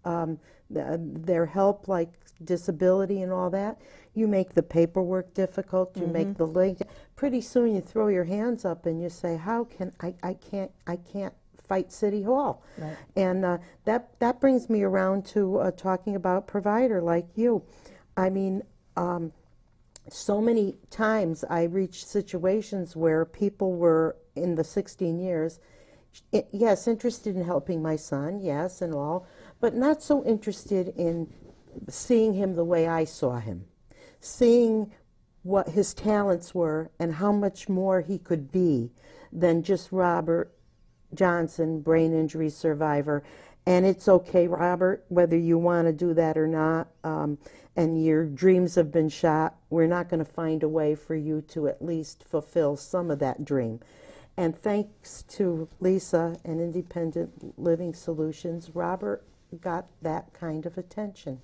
Speaker 1: help, like disability and all that, you make the paperwork difficult, you make the link. Pretty soon you throw your hands up and you say, how can I can't fight City Hall.
Speaker 3: Right.
Speaker 1: And that brings me around to talking about provider like you. I mean, so many times I reached situations where people were in the 16 years, yes, interested in helping my son, yes, and all, but not so interested in seeing him the way I saw him, seeing what his talents were and how much more he could be than just Robert Johnson, brain injury survivor. And it's okay, Robert, whether you want to do that or not, and your dreams have been shot, we're not going to find a way for you to at least fulfill some of that dream. And thanks to Lisa and Independent Living Solutions, Robert got that kind of attention.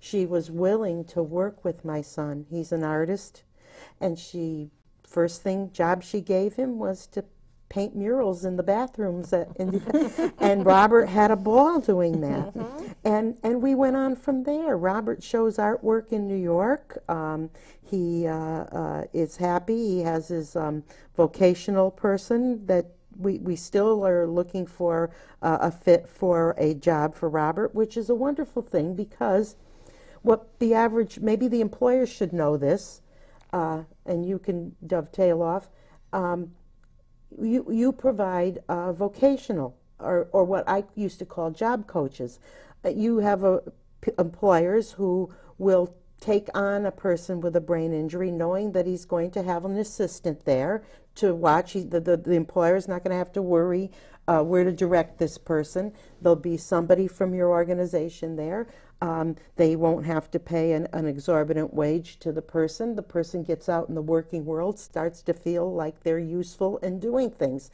Speaker 1: She was willing to work with my son. He's an artist, and first job she gave him was to paint murals in the bathrooms and Robert had a ball doing that. And we went on from there. Robert shows artwork in New York. He is happy. He has his vocational person that we still are looking for a fit for a job for Robert, which is a wonderful thing, because what the average, maybe the employers should know this, and you can dovetail off. You provide vocational, or what I used to call job coaches. You have employers who will take on a person with a brain injury, knowing that he's going to have an assistant there to watch. The employer's not going to have to worry where to direct this person. There'll be somebody from your organization there. They won't have to pay an exorbitant wage to the person. The person gets out in the working world, starts to feel like they're useful and doing things.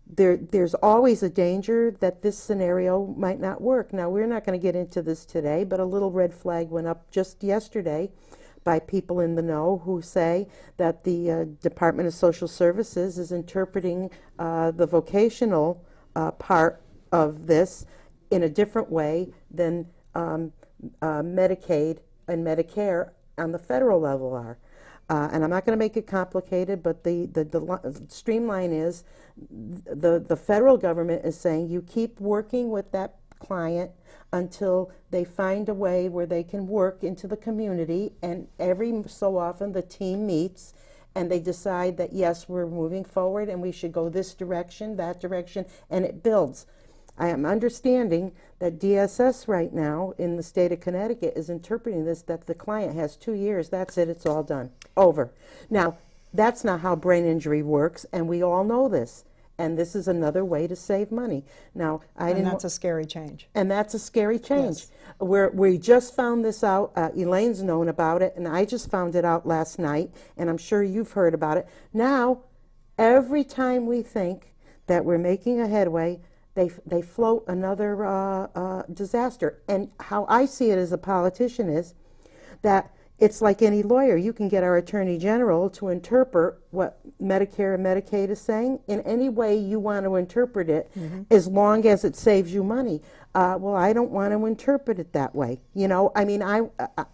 Speaker 1: There's always a danger that this scenario might not work. Now, we're not going to get into this today, but a little red flag went up just yesterday by people in the know who say that the Department of Social Services is interpreting the vocational part of this in a different way than Medicaid and Medicare on the federal level are. And I'm not going to make it complicated, but the streamline is the federal government is saying you keep working with that client until they find a way where they can work into the community, and every so often the team meets and they decide that yes, we're moving forward and we should go this direction, that direction, and it builds. I am understanding that DSS right now in the state of Connecticut is interpreting this, that the client has 2 years, that's it, it's all done, over. Now, that's not how brain injury works, and we all know this. And this is another way to save money. Now,
Speaker 3: And that's a scary change.
Speaker 1: And that's a scary change.
Speaker 3: Yes.
Speaker 1: We just found this out. Elaine's known about it, and I just found it out last night, and I'm sure you've heard about it. Now, every time we think that we're making a headway, they float another disaster. And how I see it as a politician is that it's like any lawyer. You can get our Attorney General to interpret what Medicare and Medicaid is saying in any way you want to interpret it, as long as it saves you money. Well, I don't want to interpret it that way. You know, I mean,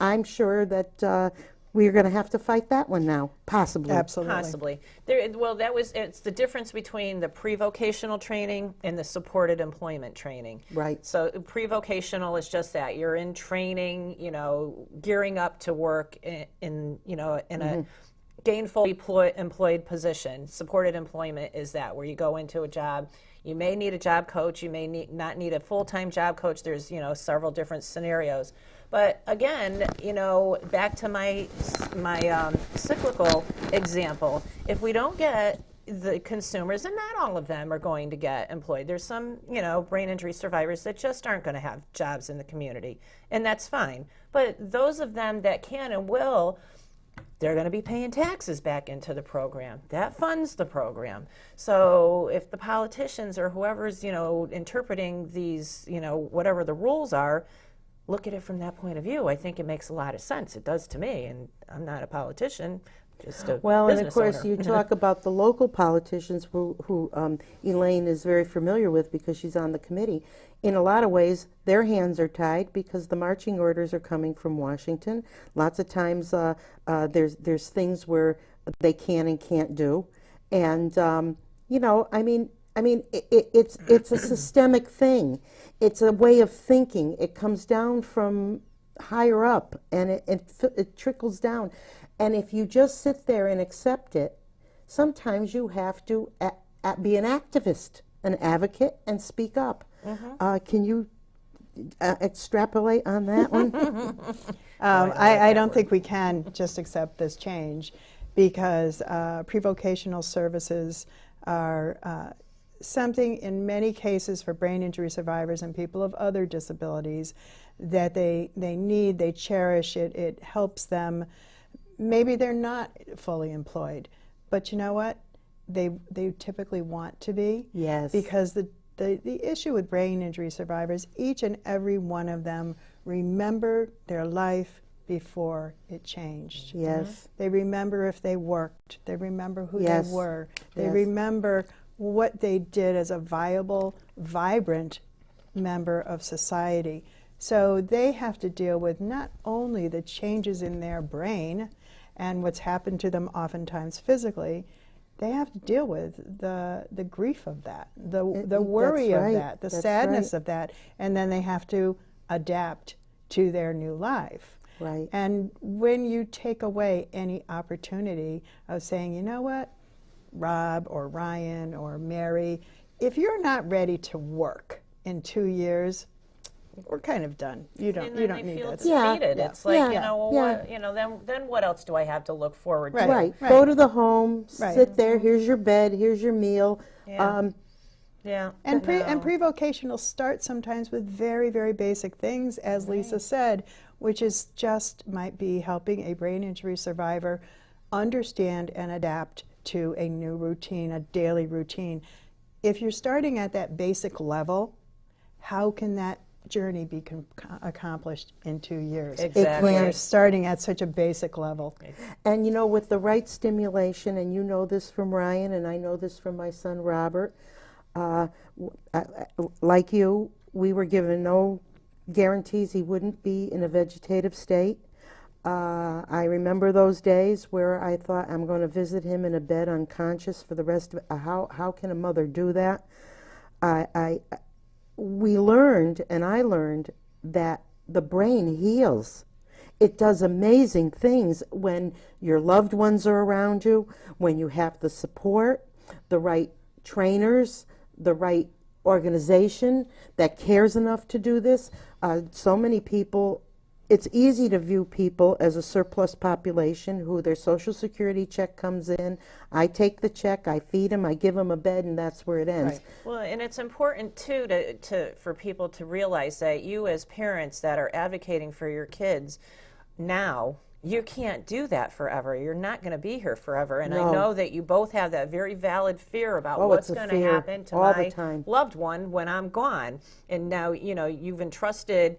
Speaker 1: I'm sure that we're going to have to fight that one now, possibly.
Speaker 3: Absolutely.
Speaker 2: Possibly. It's the difference between the pre-vocational training and the supported employment training.
Speaker 1: Right.
Speaker 2: So pre-vocational is just that. You're in training, gearing up to work in a gainful employed position. Supported employment is that, where you go into a job. You may need a job coach. You may not need a full-time job coach. There's, several different scenarios. But again, back to my cyclical example, if we don't get the consumers, and not all of them are going to get employed. There's some, brain injury survivors that just aren't going to have jobs in the community, and that's fine. But those of them that can and will, they're going to be paying taxes back into the program. That funds the program. So if the politicians or whoever's, interpreting these, whatever the rules are, look at it from that point of view, I think it makes a lot of sense. It does to me, and I'm not a politician.
Speaker 1: Well, and of course,
Speaker 2: owner.
Speaker 1: you talk about the local politicians who Elaine is very familiar with because she's on the committee. In a lot of ways, their hands are tied because the marching orders are coming from Washington. Lots of times, there's things where they can and can't do, and it's a systemic thing. It's a way of thinking. It comes down from higher up, and it trickles down. And if you just sit there and accept it, sometimes you have to be an activist, an advocate, and speak up. Can you extrapolate on that one?
Speaker 3: I don't think we can just accept this change because pre-vocational services are something in many cases for brain injury survivors and people of other disabilities that they need, they cherish it, it helps them. Maybe they're not fully employed, but you know what? They typically want to be.
Speaker 1: Yes.
Speaker 3: Because the issue with brain injury survivors, each and every one of them remember their life before it changed.
Speaker 1: Yes.
Speaker 3: They remember if they worked. They remember who
Speaker 1: Yes.
Speaker 3: they were. They
Speaker 1: Yes.
Speaker 3: remember what they did as a viable, vibrant member of society. So they have to deal with not only the changes in their brain and what's happened to them oftentimes physically, they have to deal with the grief of that, the worry
Speaker 1: That's right.
Speaker 3: of that, the
Speaker 1: That's
Speaker 3: sadness
Speaker 1: right.
Speaker 3: of that, and then they have to adapt to their new life.
Speaker 1: Right.
Speaker 3: And when you take away any opportunity of saying, you know what, Rob or Ryan or Mary, if you're not ready to work in 2 years, we're kind of done. You don't need that.
Speaker 1: Yeah.
Speaker 2: Defeated.
Speaker 3: Yeah.
Speaker 2: It's like,
Speaker 1: Yeah.
Speaker 2: then what else do I have to look forward to?
Speaker 3: Right.
Speaker 1: Right. Go to the home,
Speaker 3: Right.
Speaker 1: sit there, here's your bed, here's your meal.
Speaker 2: Yeah. Yeah.
Speaker 3: And
Speaker 2: No.
Speaker 3: pre-vocational starts sometimes with very, very basic things, as Lisa said, which is just might be helping a brain injury survivor understand and adapt to a new routine, a daily routine. If you're starting at that basic level, how can that journey be accomplished in 2 years?
Speaker 2: Exactly.
Speaker 3: When you're starting at such a basic level.
Speaker 1: And with the right stimulation, and you know this from Ryan, and I know this from my son Robert, like you, we were given no guarantees he wouldn't be in a vegetative state. I remember those days where I thought, I'm going to visit him in a bed unconscious for the rest of it. How can a mother do that? We learned, and I learned, that the brain heals. It does amazing things when your loved ones are around you, when you have the support, the right trainers, the right organization that cares enough to do this. So many people, it's easy to view people as a surplus population who their Social Security check comes in. I take the check, I feed them, I give them a bed, and that's where it ends.
Speaker 3: Right.
Speaker 2: Well, and it's important too for people to realize that you as parents that are advocating for your kids now, you can't do that forever. You're not going to be here forever. And
Speaker 1: No.
Speaker 2: I know that you both have that very valid fear about
Speaker 1: Oh,
Speaker 2: what's
Speaker 1: it's a
Speaker 2: going to
Speaker 1: fear
Speaker 2: happen to
Speaker 1: all the
Speaker 2: my
Speaker 1: time.
Speaker 2: loved one when I'm gone. And now, you've entrusted,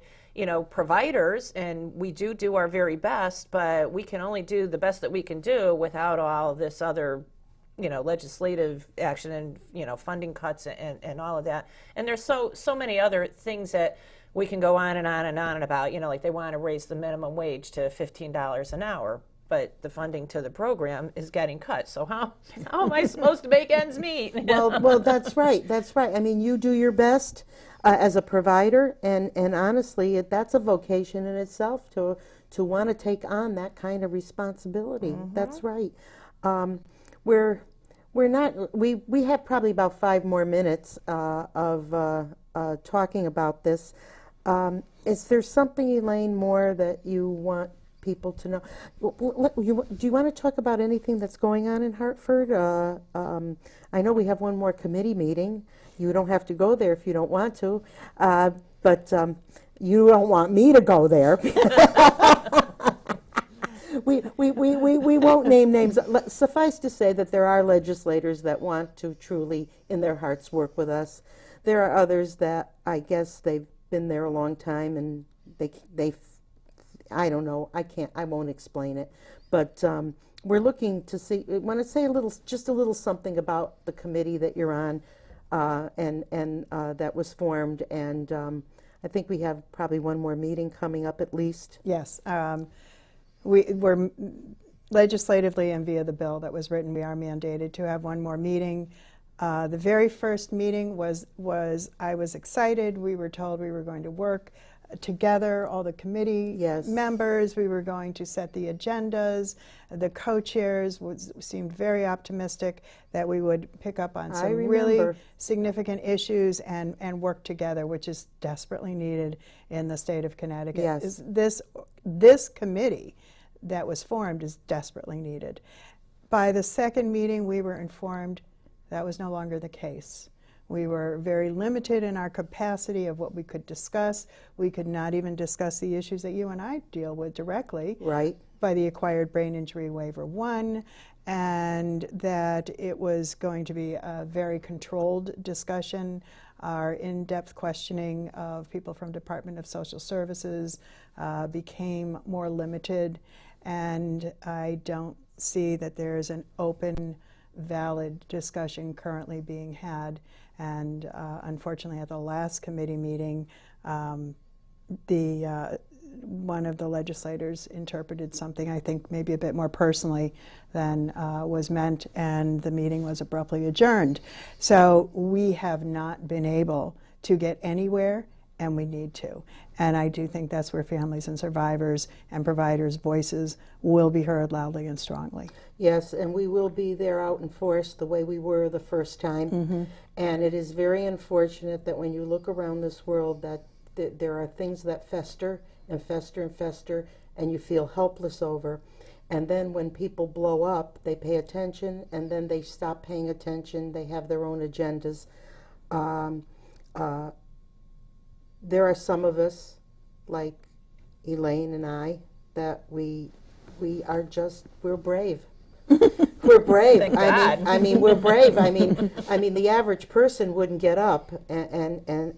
Speaker 2: providers, and we do our very best, but we can only do the best that we can do without all this other legislative action and, funding cuts and all of that. And there's so many other things that we can go on and on and on about, like they want to raise the minimum wage to $15 an hour, but the funding to the program is getting cut. So how am I supposed to make ends meet?
Speaker 1: Well, that's right. That's right. I mean, you do your best as a provider, and honestly, that's a vocation in itself to want to take on that kind of responsibility. That's right. We have probably about 5 more minutes of talking about this. Is there something, Elaine, more that you want people to know? Do you want to talk about anything that's going on in Hartford? I know we have one more committee meeting. You don't have to go there if you don't want to, but you don't want me to go there. We won't name names. Suffice to say that there are legislators that want to truly, in their hearts, work with us. There are others that I guess they've been there a long time and they I don't know. I won't explain it. But we're looking to see. I want to say just a little something about the committee that you're on, and that was formed. And I think we have probably one more meeting coming up at least.
Speaker 3: Yes. We're legislatively and via the bill that was written, we are mandated to have one more meeting. The very first meeting was I was excited. We were told we were going to work together, all the committee members. We were going to set the agendas. The co-chairs seemed very optimistic that we would pick up on some really significant issues and work together, which is desperately needed in the state of Connecticut.
Speaker 1: Yes.
Speaker 3: This committee that was formed is desperately needed. By the second meeting, we were informed that was no longer the case. We were very limited in our capacity of what we could discuss. We could not even discuss the issues that you and I deal with directly.
Speaker 1: Right.
Speaker 3: By the Acquired Brain Injury Waiver 1, and that it was going to be a very controlled discussion. Our in-depth questioning of people from Department of Social Services became more limited, and I don't see that there is an open, valid discussion currently being had. And unfortunately, at the last committee meeting, one of the legislators interpreted something, I think, maybe a bit more personally than was meant, and the meeting was abruptly adjourned. So we have not been able to get anywhere, and we need to. And I do think that's where families and survivors and providers' voices will be heard loudly and strongly.
Speaker 1: Yes, and we will be there out in force the way we were the first time. Mm-hmm. And it is very unfortunate that when you look around this world that there are things that fester and fester and fester, and you feel helpless over. And then when people blow up, they pay attention, and then they stop paying attention. They have their own agendas. There are some of us, like Elaine and I, that we're brave. We're brave.
Speaker 2: Thank God.
Speaker 1: I mean, we're brave. I mean, the average person wouldn't get up and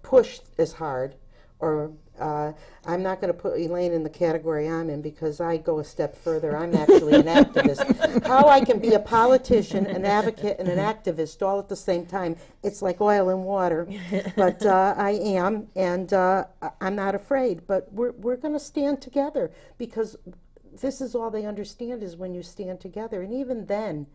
Speaker 1: push as hard. Or I'm not going to put Elaine in the category I'm in because I go a step further. I'm actually an activist. How I can be a politician, an advocate, and an activist all at the same time, it's like oil and water. But I am, and I'm not afraid. But we're going to stand together because this is all they understand is when you stand together. And even then,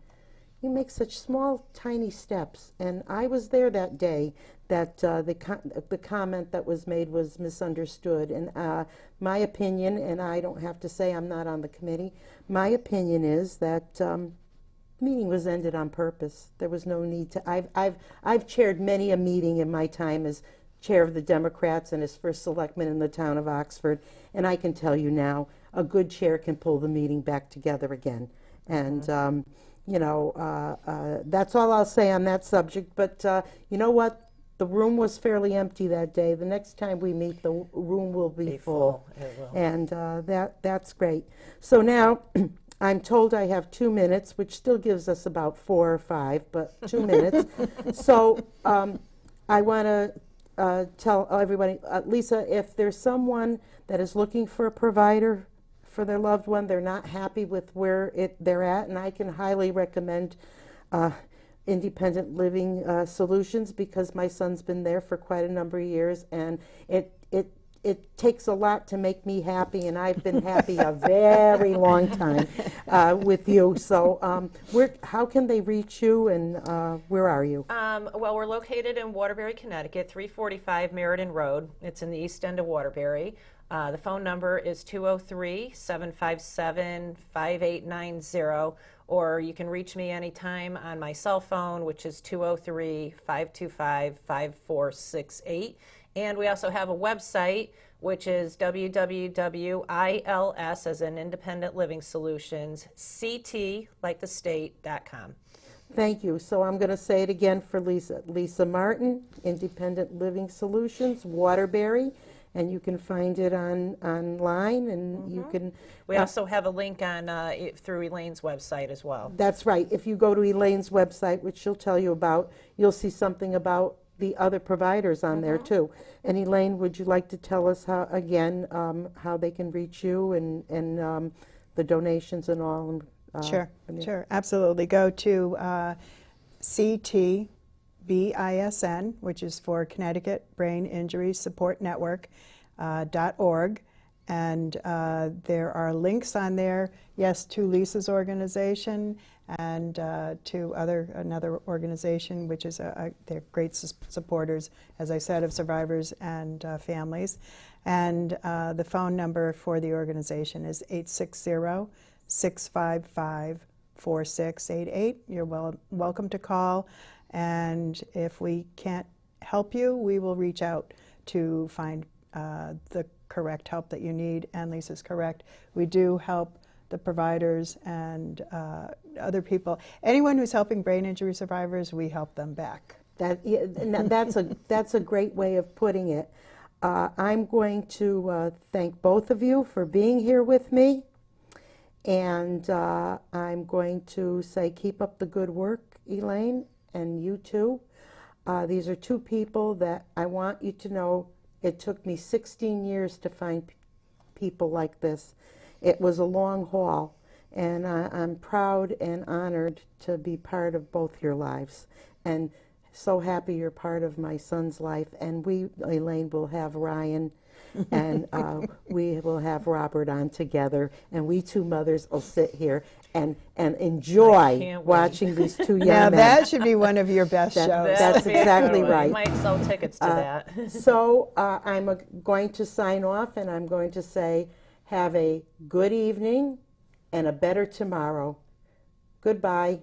Speaker 1: you make such small, tiny steps. And I was there that day that the comment that was made was misunderstood. And my opinion, and I don't have to say I'm not on the committee, my opinion is that the meeting was ended on purpose. There was no need to. I've chaired many a meeting in my time as chair of the Democrats and as first selectman in the town of Oxford. And I can tell you now, a good chair can pull the meeting back together again. And that's all I'll say on that subject. But you know what? The room was fairly empty that day. The next time we meet, the room will be full.
Speaker 2: It will.
Speaker 1: And that's great. So now I'm told I have 2 minutes, which still gives us about 4 or 5, but 2 minutes. So I want to tell everybody, Lisa, if there's someone that is looking for a provider for their loved one, they're not happy with where they're at, and I can highly recommend independent living solutions because my son's been there for quite a number of years, and it takes a lot to make me happy, and I've been happy a very long time with you. So how can they reach you, and where are you?
Speaker 2: Well, we're located in Waterbury, Connecticut, 345 Meriden Road. It's in the east end of Waterbury. The phone number is 203-757-5890, or you can reach me anytime on my cell phone, which is 203-525-5468. And we also have a website, which is www.ILS, as in Independent Living Solutions, CT, like the state.com.
Speaker 1: Thank you. So I'm going to say it again for Lisa. Lisa Martin, Independent Living Solutions, Waterbury, and you can find it online, and you can.
Speaker 2: We also have a link on through Elaine's website as well.
Speaker 1: That's right. If you go to Elaine's website, which she'll tell you about, you'll see something about the other providers on there too. And Elaine, would you like to tell us how they can reach you and the donations and all?
Speaker 3: Sure, absolutely. Go to CTBISN, which is for Connecticut Brain Injury Support Network, .org, and there are links on there, yes, to Lisa's organization and to another organization, which is they're great supporters, as I said, of survivors and families. And the phone number for the organization is 860-655-4688. You're welcome to call, and if we can't help you, we will reach out to find the correct help that you need. And Lisa's correct. We do help the providers and other people. Anyone who's helping brain injury survivors, we help them back.
Speaker 1: That's a great way of putting it. I'm going to thank both of you for being here with me. And I'm going to say keep up the good work, Elaine, and you too. These are two people that I want you to know it took me 16 years to find people like this. It was a long haul, and I'm proud and honored to be part of both your lives. And so happy you're part of my son's life. And we, Elaine, will have Ryan and we will have Robert on together, and we two mothers will sit here and enjoy watching these two young
Speaker 3: Now
Speaker 1: men.
Speaker 3: that should be one of your best shows.
Speaker 1: That's exactly right.
Speaker 2: You might sell tickets to that.
Speaker 1: So I'm going to sign off, and I'm going to say have a good evening and a better tomorrow. Goodbye.